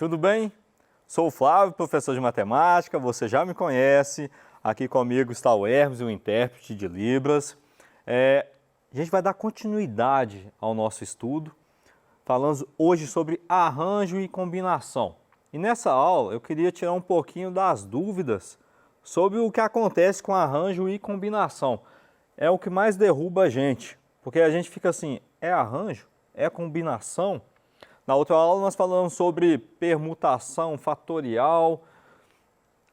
tudo bem? Sou o Flávio, professor de matemática, você já me conhece. Aqui comigo está o Hermes, o intérprete de Libras. A gente vai dar continuidade ao nosso estudo, falando hoje sobre arranjo e combinação. E nessa aula eu queria tirar um pouquinho das dúvidas sobre o que acontece com arranjo e combinação. É o que mais derruba a gente, porque a gente fica assim, é arranjo? É combinação? Na outra aula nós falamos sobre permutação fatorial,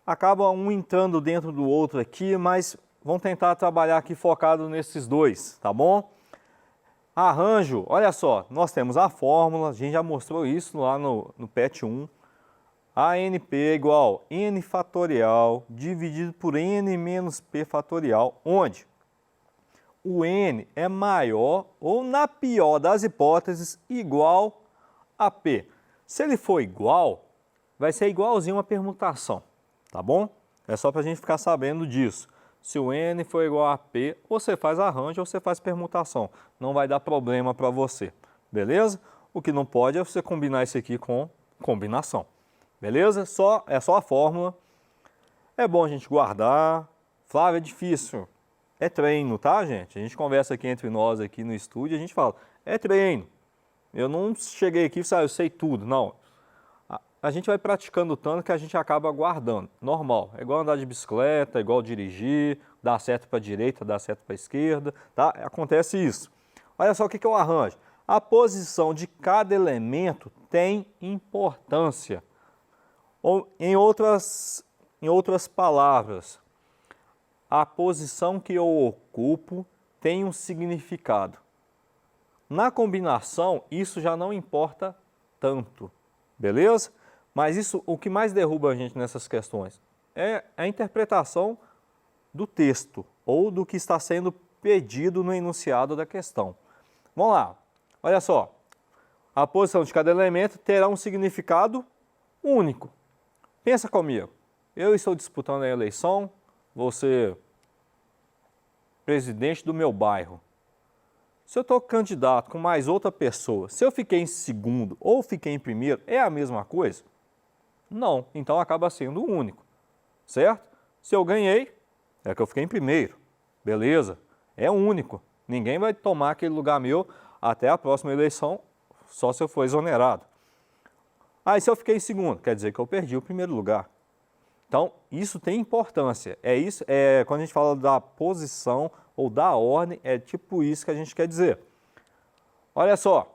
acaba um entrando dentro do outro aqui, mas vamos tentar trabalhar aqui focado nesses dois, tá bom? Arranjo, olha só, nós temos a fórmula, a gente já mostrou isso lá no PET 1. ANP é igual a n fatorial dividido por n menos p fatorial, onde o n é maior ou, na pior das hipóteses, igual a p. Se ele for igual, vai ser igualzinho a permutação, tá bom? É só para a gente ficar sabendo disso. Se o n for igual a p, você faz arranjo ou você faz permutação. Não vai dar problema para você, beleza? O que não pode é você combinar isso aqui com combinação, beleza? É só a fórmula. É bom a gente guardar. Flávio, é difícil. É treino, tá, gente? A gente conversa aqui entre nós, aqui no estúdio, a gente fala, é treino. Eu não cheguei aqui e falei, eu sei tudo. Não. A gente vai praticando tanto que a gente acaba guardando. Normal. É igual andar de bicicleta, é igual dirigir, dá certo para a direita, dá certo para a esquerda, tá? Acontece isso. Olha só o que eu arranjo. A posição de cada elemento tem importância. Ou, em outras palavras, a posição que eu ocupo tem um significado. Na combinação, isso já não importa tanto, beleza? Mas isso, o que mais derruba a gente nessas questões é a interpretação do texto ou do que está sendo pedido no enunciado da questão. Vamos lá, olha só. A posição de cada elemento terá um significado único. Pensa comigo, eu estou disputando a eleição, vou ser presidente do meu bairro. Se eu estou candidato com mais outra pessoa, se eu fiquei em segundo ou fiquei em primeiro, é a mesma coisa? Não, então acaba sendo único, certo? Se eu ganhei, é que eu fiquei em primeiro, beleza, é único. Ninguém vai tomar aquele lugar meu até a próxima eleição, só se eu for exonerado. Aí se eu fiquei em segundo, quer dizer que eu perdi o primeiro lugar. Então, isso tem importância. Quando a gente fala da posição ou da ordem, é tipo isso que a gente quer dizer. Olha só,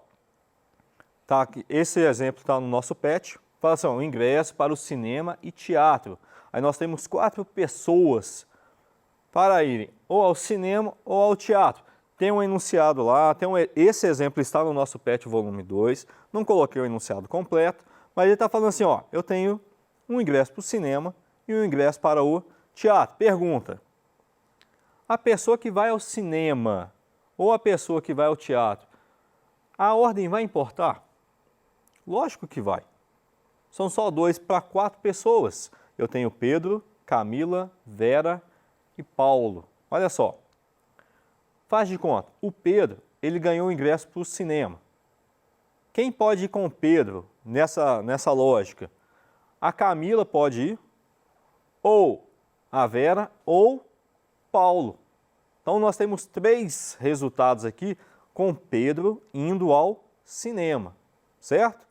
tá, esse exemplo está no nosso PET. Fala assim, o ingresso para o cinema e teatro. Aí nós temos 4 pessoas para irem ou ao cinema ou ao teatro. Tem um enunciado lá, esse exemplo está no nosso PET volume 2. Não coloquei o enunciado completo, mas ele está falando assim, ó, eu tenho um ingresso para o cinema e um ingresso para o teatro. Pergunta, a pessoa que vai ao cinema ou a pessoa que vai ao teatro, a ordem vai importar? Lógico que vai. São só 2 para 4 pessoas. Eu tenho Pedro, Camila, Vera e Paulo. Olha só, faz de conta, o Pedro, ele ganhou o ingresso para o cinema. Quem pode ir com o Pedro nessa lógica? A Camila pode ir, ou a Vera, ou Paulo. Então, nós temos 3 resultados aqui com Pedro indo ao cinema, certo?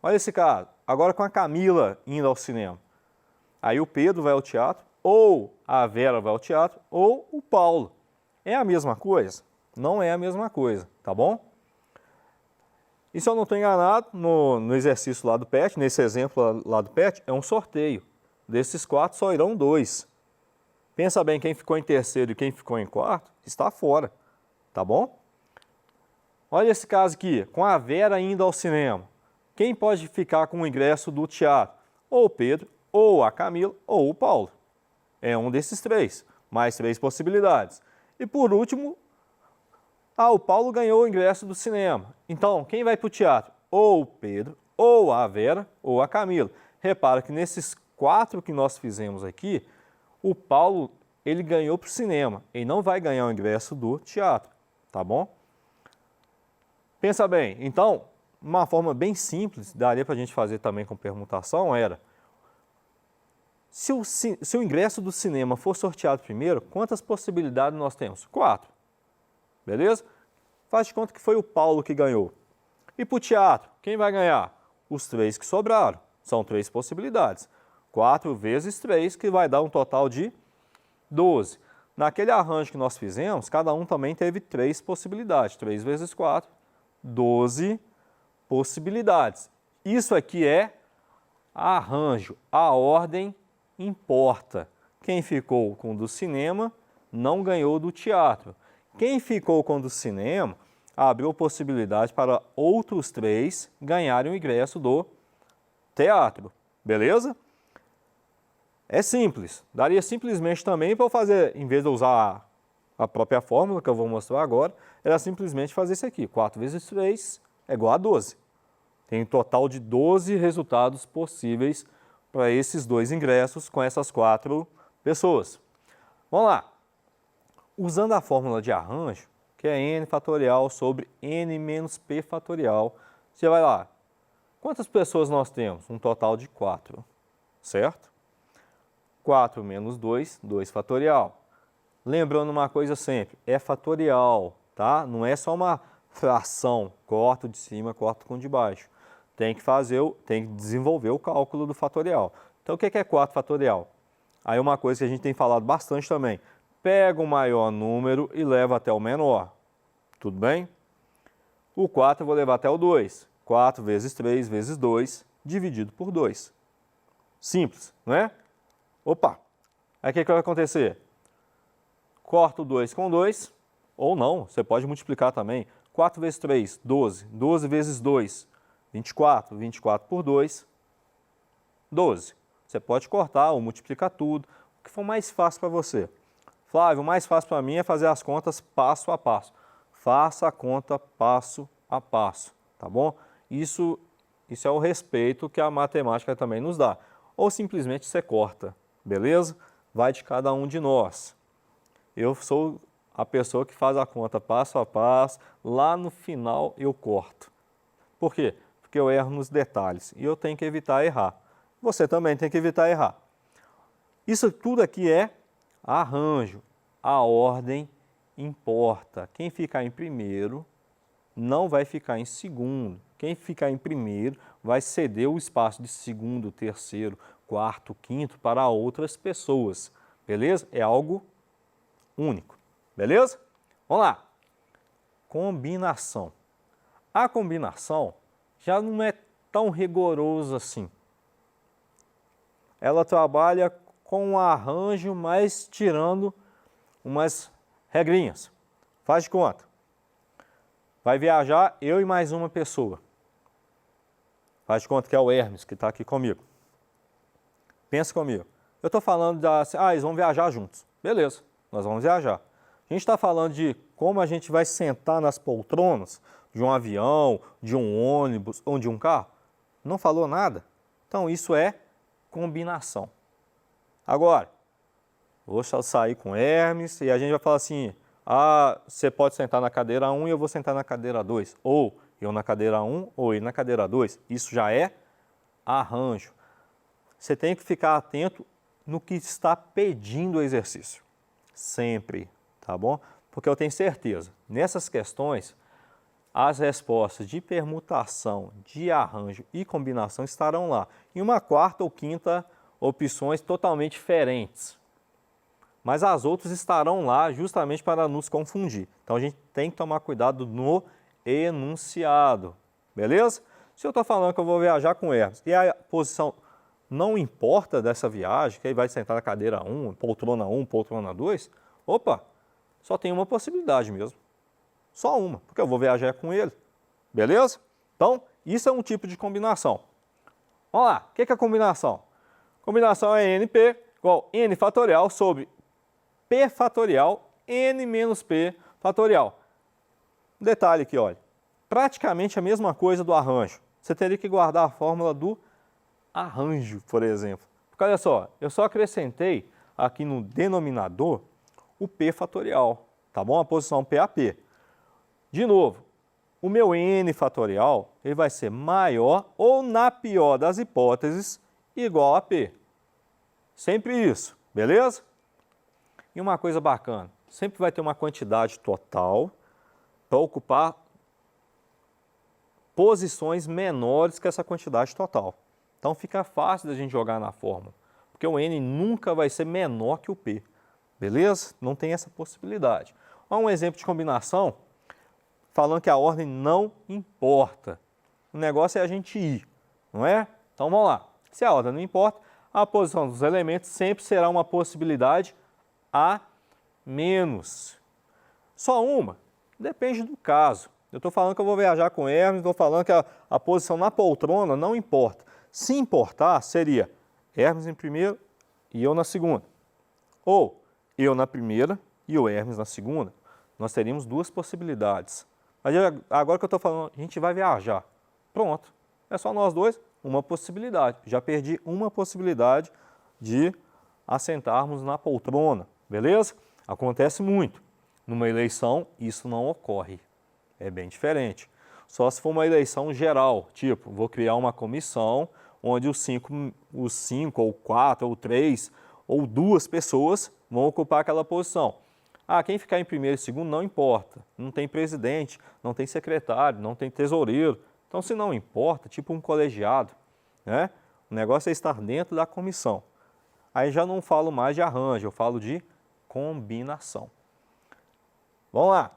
Olha esse caso. Agora com a Camila indo ao cinema. Aí o Pedro vai ao teatro, ou a Vera vai ao teatro, ou o Paulo. É a mesma coisa? Não é a mesma coisa, tá bom? E se eu não estou enganado, no exercício lá do PET, nesse exemplo lá do PET, é um sorteio. Desses 4 só irão 2. Pensa bem, quem ficou em terceiro e quem ficou em quarto está fora, tá bom? Olha esse caso aqui, com a Vera indo ao cinema. Quem pode ficar com o ingresso do teatro? Ou o Pedro, ou a Camila, ou o Paulo. É um desses 3, mais 3 possibilidades. E por último, o Paulo ganhou o ingresso do cinema. Então, quem vai para o teatro? Ou o Pedro, ou a Vera, ou a Camila. Repara que nesses 4 que nós fizemos aqui, o Paulo, ele ganhou para o cinema. Ele não vai ganhar o ingresso do teatro, tá bom? Pensa bem, então, uma forma bem simples, daria para a gente fazer também com permutação, era se o ingresso do cinema for sorteado primeiro, quantas possibilidades nós temos? 4. Beleza? Faz de conta que foi o Paulo que ganhou. E para o teatro, quem vai ganhar? Os 3 que sobraram. São 3 possibilidades. 4 vezes 3, que vai dar um total de 12. Naquele arranjo que nós fizemos, cada um também teve 3 possibilidades. 3 vezes 4, 12 possibilidades. Isso aqui é arranjo. A ordem importa. Quem ficou com o do cinema não ganhou do teatro. Quem ficou com o do cinema abriu possibilidade para outros 3 ganharem o ingresso do teatro. Beleza? É simples. Daria simplesmente também para eu fazer, em vez de usar a própria fórmula que eu vou mostrar agora, era simplesmente fazer isso aqui. 4 vezes 3 é igual a 12. Tem um total de 12 resultados possíveis para esses 2 ingressos com essas 4 pessoas. Vamos lá. Usando a fórmula de arranjo, que é n fatorial sobre n menos p fatorial, você vai lá. Quantas pessoas nós temos? Um total de 4, certo? 4 menos 2, 2 fatorial. Lembrando uma coisa sempre, é fatorial, tá? Não é só uma fração, corto de cima, corto com de baixo. Tem que desenvolver o cálculo do fatorial. Então, o que é 4 fatorial? Aí uma coisa que a gente tem falado bastante também, pega o maior número e leva até o menor. Tudo bem? O 4 eu vou levar até o 2. 4 vezes 3 vezes 2, dividido por 2. Simples, não é? Opa! Aí o que vai acontecer? Corta o 2 com 2, ou não, você pode multiplicar também. 4 vezes 3, 12. 12 vezes 2, 24. 24 por 2, 12. Você pode cortar ou multiplicar tudo, o que for mais fácil para você. Flávio, o mais fácil para mim é fazer as contas passo a passo. Faça a conta passo a passo, tá bom? Isso é o respeito que a matemática também nos dá. Ou simplesmente você corta. Beleza? Vai de cada um de nós. Eu sou a pessoa que faz a conta passo a passo, lá no final eu corto. Por quê? Porque eu erro nos detalhes e eu tenho que evitar errar. Você também tem que evitar errar. Isso tudo aqui é arranjo. A ordem importa. Quem ficar em primeiro não vai ficar em segundo. Quem ficar em primeiro vai ceder o espaço de segundo, terceiro, quarto, quinto para outras pessoas. Beleza? É algo único. Beleza? Vamos lá. Combinação. A combinação já não é tão rigorosa assim. Ela trabalha com um arranjo, mas tirando umas regrinhas. Faz de conta. Vai viajar eu e mais uma pessoa. Faz de conta que é o Hermes que está aqui comigo. Pensa comigo. Eu estou falando eles vão viajar juntos. Beleza, nós vamos viajar. A gente está falando de como a gente vai sentar nas poltronas de um avião, de um ônibus ou de um carro. Não falou nada? Então isso é combinação. Agora, vou sair com Hermes e a gente vai falar assim, você pode sentar na cadeira 1 e eu vou sentar na cadeira 2. Ou eu na cadeira 1 ou ele na cadeira 2. Isso já é arranjo. Você tem que ficar atento no que está pedindo o exercício. Sempre, tá bom? Porque eu tenho certeza, nessas questões, as respostas de permutação, de arranjo e combinação estarão lá. E uma quarta ou quinta opções totalmente diferentes. Mas as outras estarão lá justamente para nos confundir. Então a gente tem que tomar cuidado no enunciado. Beleza? Se eu estou falando que eu vou viajar com Hermes e a posição não importa dessa viagem, que ele vai sentar na cadeira 1, poltrona 2, opa, só tem uma possibilidade mesmo. Só uma, porque eu vou viajar com ele. Beleza? Então, isso é um tipo de combinação. Vamos lá, o que é a combinação? Combinação é NP igual N fatorial sobre P fatorial N menos P fatorial. Detalhe aqui, olha, praticamente a mesma coisa do arranjo. Você teria que guardar a fórmula do arranjo, por exemplo. Porque olha só, eu só acrescentei aqui no denominador o P fatorial, tá bom? A posição PAP. De novo, o meu n fatorial ele vai ser maior ou, na pior das hipóteses, igual a P. Sempre isso, beleza? E uma coisa bacana, sempre vai ter uma quantidade total para ocupar posições menores que essa quantidade total. Então fica fácil da gente jogar na fórmula, porque o n nunca vai ser menor que o P, beleza? Não tem essa possibilidade. Olha um exemplo de combinação, falando que a ordem não importa. O negócio é a gente ir, não é? Então vamos lá. Se a ordem não importa, a posição dos elementos sempre será uma possibilidade a menos. Só uma? Depende do caso. Eu estou falando que eu vou viajar com Hermes, estou falando que a posição na poltrona não importa. Se importar, seria Hermes em primeiro e eu na segunda. Ou eu na primeira e o Hermes na segunda. Nós teríamos duas possibilidades. Mas agora que eu estou falando, a gente vai viajar. Pronto. É só nós dois, uma possibilidade. Já perdi uma possibilidade de assentarmos na poltrona. Beleza? Acontece muito. Numa eleição, isso não ocorre. É bem diferente. Só se for uma eleição geral, tipo, vou criar uma comissão onde os cinco ou quatro ou três ou duas pessoas vão ocupar aquela posição. Ah, quem ficar em primeiro e segundo não importa. Não tem presidente, não tem secretário, não tem tesoureiro. Então, se não importa, tipo um colegiado, né? O negócio é estar dentro da comissão. Aí já não falo mais de arranjo, eu falo de combinação. Vamos lá.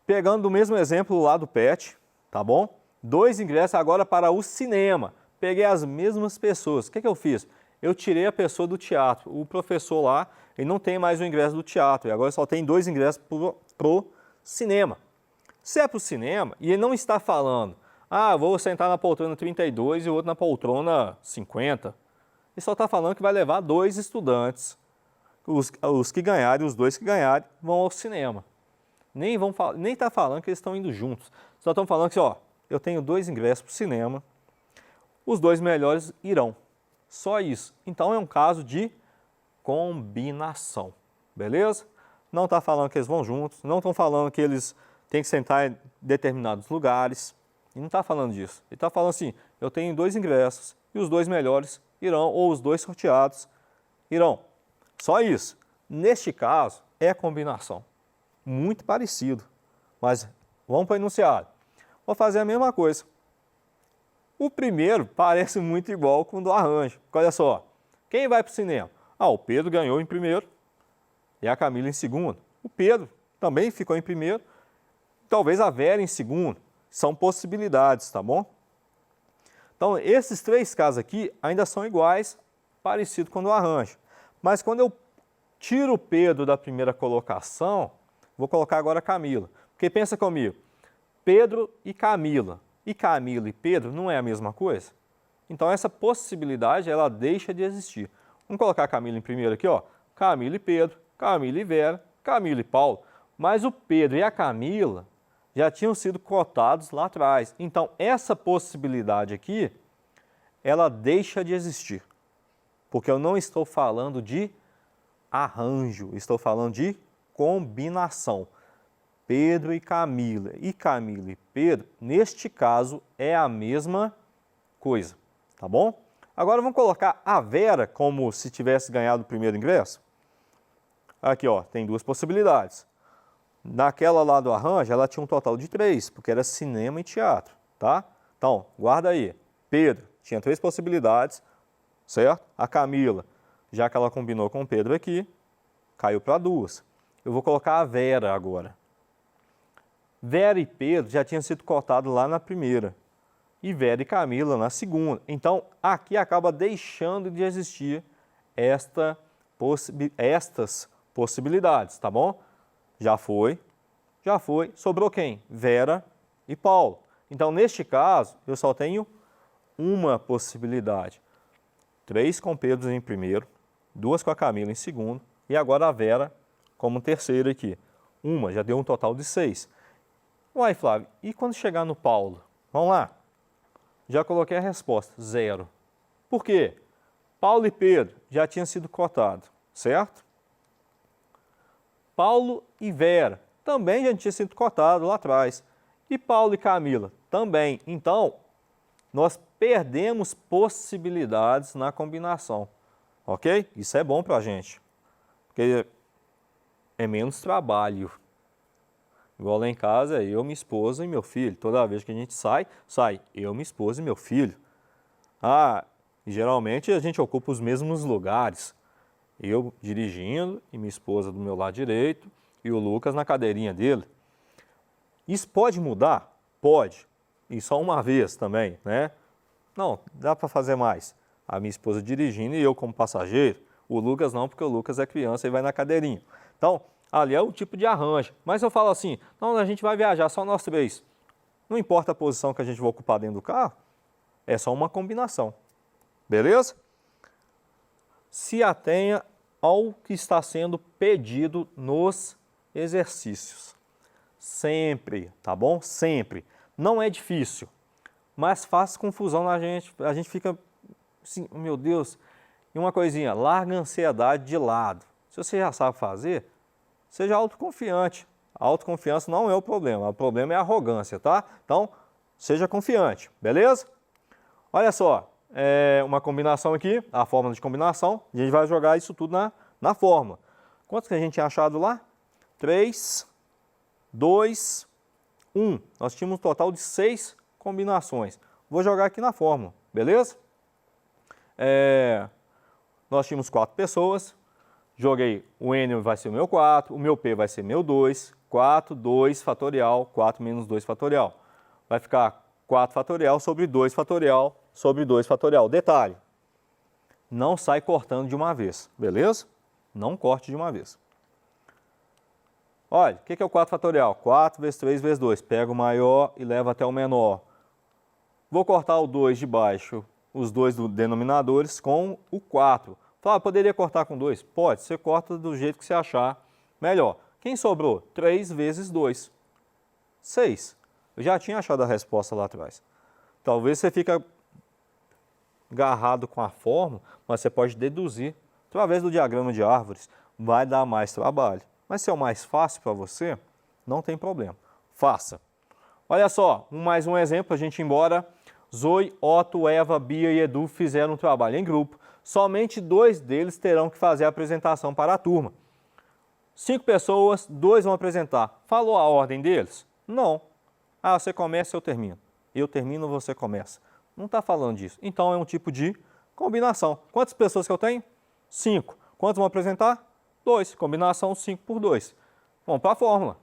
Pegando o mesmo exemplo lá do PET, tá bom? 2 ingressos agora para o cinema. Peguei as mesmas pessoas. O que eu fiz? Eu tirei a pessoa do teatro. O professor lá, ele não tem mais o ingresso do teatro. E agora só tem 2 ingressos pro cinema. Se é para o cinema e ele não está falando, ah, vou sentar na poltrona 32 e o outro na poltrona 50. Ele só está falando que vai levar 2 estudantes. Os que ganharem, os 2 que ganharem, vão ao cinema. Nem está falando que eles estão indo juntos. Só estão falando que, ó, eu tenho 2 ingressos para o cinema, os 2 melhores irão. Só isso. Então é um caso de combinação. Beleza? Não está falando que eles vão juntos, não estão falando que eles têm que sentar em determinados lugares. Ele não está falando disso. Ele está falando assim, eu tenho 2 ingressos e os 2 melhores irão, ou os 2 sorteados irão. Só isso. Neste caso, é combinação. Muito parecido. Mas vamos para o enunciado. Vou fazer a mesma coisa. O primeiro parece muito igual com o do arranjo. Olha só. Quem vai para o cinema? Ah, o Pedro ganhou em primeiro e a Camila em segundo. O Pedro também ficou em primeiro. Talvez a Vera em segundo. São possibilidades, tá bom? Então, esses 3 casos aqui ainda são iguais, parecido com o do arranjo. Mas quando eu tiro o Pedro da primeira colocação, vou colocar agora a Camila. Porque pensa comigo, Pedro e Camila. E Camila e Pedro não é a mesma coisa? Então essa possibilidade, ela deixa de existir. Vamos colocar a Camila em primeiro aqui, ó. Camila e Pedro, Camila e Vera, Camila e Paulo. Mas o Pedro e a Camila já tinham sido cotados lá atrás. Então essa possibilidade aqui, ela deixa de existir. Porque eu não estou falando de arranjo, estou falando de combinação. Pedro e Camila e Pedro, neste caso, é a mesma coisa, tá bom? Agora vamos colocar a Vera como se tivesse ganhado o primeiro ingresso. Aqui, ó, tem 2 possibilidades. Naquela lá do arranjo, ela tinha um total de 3, porque era cinema e teatro, tá? Então, guarda aí. Pedro tinha 3 possibilidades, certo? A Camila, já que ela combinou com o Pedro aqui, caiu para 2. Eu vou colocar a Vera agora. Vera e Pedro já tinham sido cotados lá na primeira. E Vera e Camila na segunda. Então, aqui acaba deixando de existir estas possibilidades, tá bom? Já foi. Sobrou quem? Vera e Paulo. Então, neste caso, eu só tenho uma possibilidade. 3 com Pedro em primeiro, 2 com a Camila em segundo, e agora a Vera como terceira aqui. Uma, já deu um total de 6. Uai, Flávio, e quando chegar no Paulo? Vamos lá. Já coloquei a resposta, 0. Por quê? Paulo e Pedro já tinham sido cotados, certo? Paulo e Vera também já tinha sido cotado lá atrás. E Paulo e Camila também. Então, nós perdemos possibilidades na combinação, ok? Isso é bom para a gente, porque é menos trabalho. Igual lá em casa, eu, minha esposa e meu filho. Toda vez que a gente sai eu, minha esposa e meu filho. E geralmente a gente ocupa os mesmos lugares. Eu dirigindo e minha esposa do meu lado direito e o Lucas na cadeirinha dele. Isso pode mudar? Pode. E só uma vez também, né? Não, dá para fazer mais. A minha esposa dirigindo e eu como passageiro. O Lucas não, porque o Lucas é criança e vai na cadeirinha. Então, ali é o tipo de arranjo. Mas eu falo assim, não, a gente vai viajar só nós três. Não importa a posição que a gente vai ocupar dentro do carro, é só uma combinação. Beleza? Se atenha ao que está sendo pedido nos exercícios. Sempre, tá bom? Sempre. Não é difícil, mas faz confusão na gente. A gente fica assim, meu Deus. E uma coisinha, larga a ansiedade de lado. Se você já sabe fazer, seja autoconfiante. A autoconfiança não é o problema é a arrogância, tá? Então, seja confiante, beleza? Olha só, uma combinação aqui, a fórmula de combinação, a gente vai jogar isso tudo na fórmula. Quantos que a gente tinha achado lá? 3, 2, 1. Nós tínhamos um total de 6 combinações. Vou jogar aqui na fórmula, beleza? Nós tínhamos 4 pessoas, joguei o N vai ser o meu 4, o meu P vai ser meu 2, 4, 2 fatorial, 4 menos 2 fatorial. Vai ficar 4 fatorial sobre 2 fatorial sobre 2 fatorial. Detalhe, não sai cortando de uma vez, beleza? Não corte de uma vez. Olha, o que é o 4 fatorial? 4 vezes 3 vezes 2. Pega o maior e leva até o menor. Vou cortar o 2 de baixo, os dois denominadores, com o 4. Fala, poderia cortar com 2? Pode, você corta do jeito que você achar melhor. Quem sobrou? 3 vezes 2. 6. Eu já tinha achado a resposta lá atrás. Talvez você fique agarrado com a fórmula, mas você pode deduzir através do diagrama de árvores. Vai dar mais trabalho. Mas se é o mais fácil para você, não tem problema. Faça. Olha só, mais um exemplo, a gente ir embora. Zoe, Otto, Eva, Bia e Edu fizeram um trabalho em grupo. Somente 2 deles terão que fazer a apresentação para a turma. 5 pessoas, 2 vão apresentar. Falou a ordem deles? Não. Você começa, eu termino. Eu termino, você começa. Não está falando disso. Então é um tipo de combinação. Quantas pessoas que eu tenho? 5. Quantos vão apresentar? 2. Combinação 5 por 2. Vamos para a fórmula.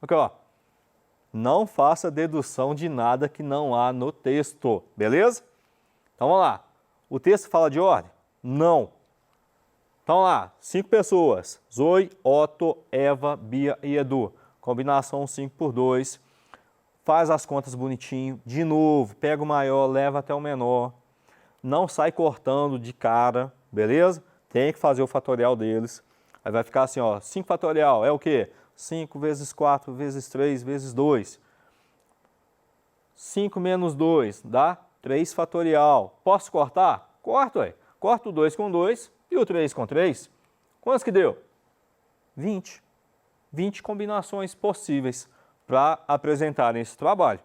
Aqui, ó. Não faça dedução de nada que não há no texto, beleza? Então vamos lá. O texto fala de ordem? Não. Então vamos lá. 5 pessoas. Zoe, Otto, Eva, Bia e Edu. Combinação 5 por 2. Faz as contas bonitinho. De novo, pega o maior, leva até o menor. Não sai cortando de cara, beleza? Tem que fazer o fatorial deles. Aí vai ficar assim, ó, 5 fatorial é o quê? 5 vezes 4 vezes 3 vezes 2. 5 menos 2 dá 3 fatorial. Posso cortar? Corto, ué. Corto o 2 com 2 e o 3 com 3. Quantos que deu? 20. 20 combinações possíveis para apresentarem esse trabalho.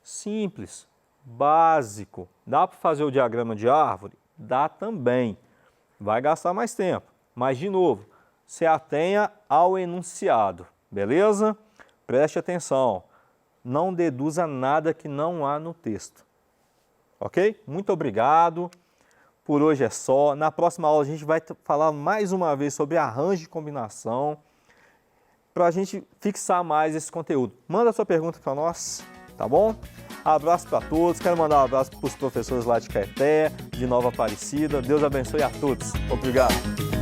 Simples, básico. Dá para fazer o diagrama de árvore? Dá também. Vai gastar mais tempo. Mas, de novo, se atenha ao enunciado, beleza? Preste atenção. Não deduza nada que não há no texto. Ok? Muito obrigado. Por hoje é só. Na próxima aula a gente vai falar mais uma vez sobre arranjo de combinação, para a gente fixar mais esse conteúdo. Manda sua pergunta para nós, tá bom? Abraço para todos. Quero mandar um abraço para os professores lá de Caeté, de Nova Aparecida. Deus abençoe a todos. Obrigado.